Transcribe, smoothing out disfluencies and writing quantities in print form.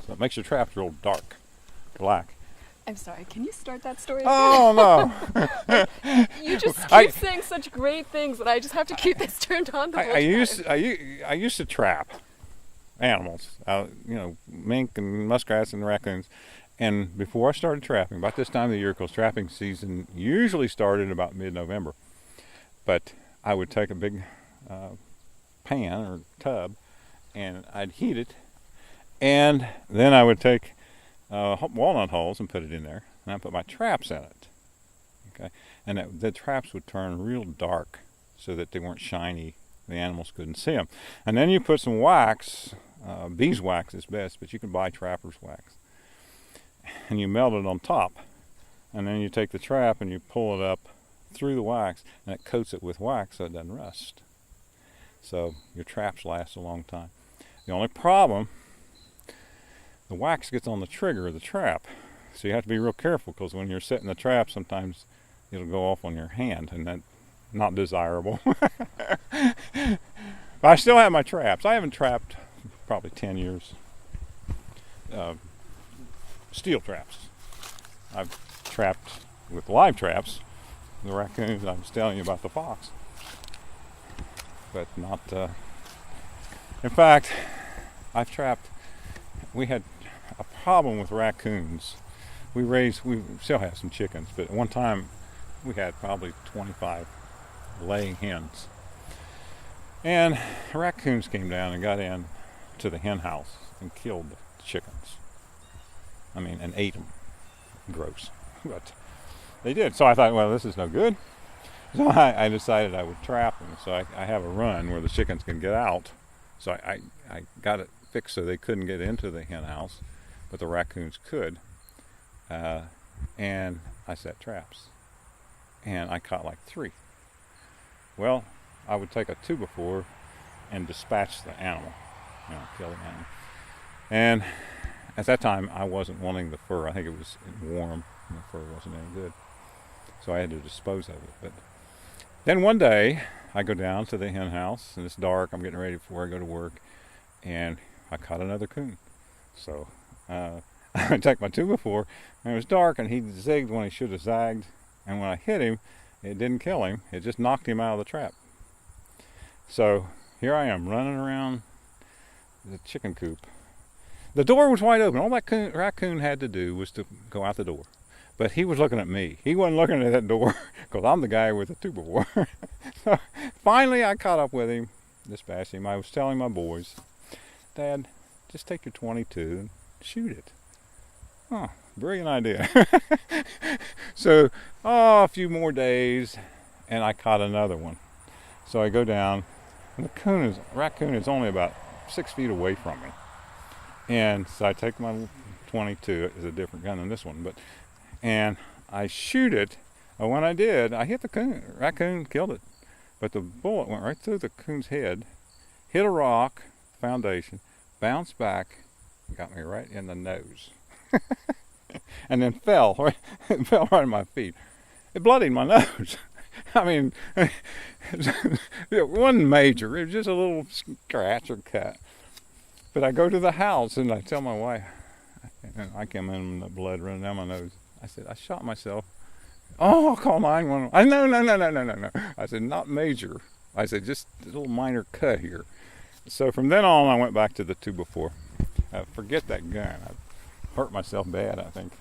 So it makes your traps real dark, black. I'm sorry, can you start that story again? Oh no! You just keep saying such great things that I just have to keep this turned on the whole time. I used to trap animals, mink and muskrats and raccoons. And before I started trapping, about this time of the year, because trapping season usually started about mid-November, but I would take a big pan or tub and I'd heat it, and then I would take walnut hulls and put it in there, and I'd put my traps in it. Okay, and the traps would turn real dark so that they weren't shiny. The animals couldn't see them. And then you put some wax, beeswax is best, but you can buy trapper's wax, and you melt it on top, and then you take the trap and you pull it up through the wax, and it coats it with wax so it doesn't rust. So your traps last a long time. The only problem, the wax gets on the trigger of the trap, so you have to be real careful, because when you're setting the trap, sometimes it'll go off on your hand, and that's not desirable. But I still have my traps. I haven't trapped probably 10 years. Steel traps. I've trapped with live traps, the raccoons. I was telling you about the fox, but not. In fact, I've trapped. We had a problem with raccoons. We still have some chickens, but at one time we had probably 25 laying hens, and raccoons came down and got in to the hen house and killed the chickens. And ate them. Gross. But they did. So I thought, well, this is no good. So I decided I would trap them. So I have a run where the chickens can get out. So I got it fixed so they couldn't get into the hen house, but the raccoons could. And I set traps. And I caught like 3. Well, I would take a 2x4 and dispatch the animal. Kill the animal. And at that time, I wasn't wanting the fur. I think it was warm, and the fur wasn't any good. So I had to dispose of it. But then one day, I go down to the hen house, and it's dark. I'm getting ready before I go to work, and I caught another coon. So I take my 2x4, and it was dark, and he zigged when he should have zagged. And when I hit him, it didn't kill him. It just knocked him out of the trap. So here I am running around the chicken coop. The door was wide open. All that raccoon had to do was to go out the door. But he was looking at me. He wasn't looking at that door, because I'm the guy with the 2x4. So finally I caught up with him, dispatched him. I was telling my boys, Dad, just take your .22 and shoot it. Oh, brilliant idea. So, a few more days, and I caught another one. So I go down, and the raccoon is only about 6 feet away from me. And so I take my .22, it's a different gun than this one, and I shoot it. And when I did, I hit the raccoon, killed it. But the bullet went right through the coon's head, hit a rock, foundation, bounced back, and got me right in the nose. And then fell right at my feet. It bloodied my nose. It wasn't major. It was just a little scratch or cut. But I go to the house and I tell my wife, and I came in with the blood running down my nose. I said, I shot myself. Oh, I'll call 911. No. I said, not major. I said, just a little minor cut here. So from then on, I went back to the 2x4. Forget that gun. I hurt myself bad, I think.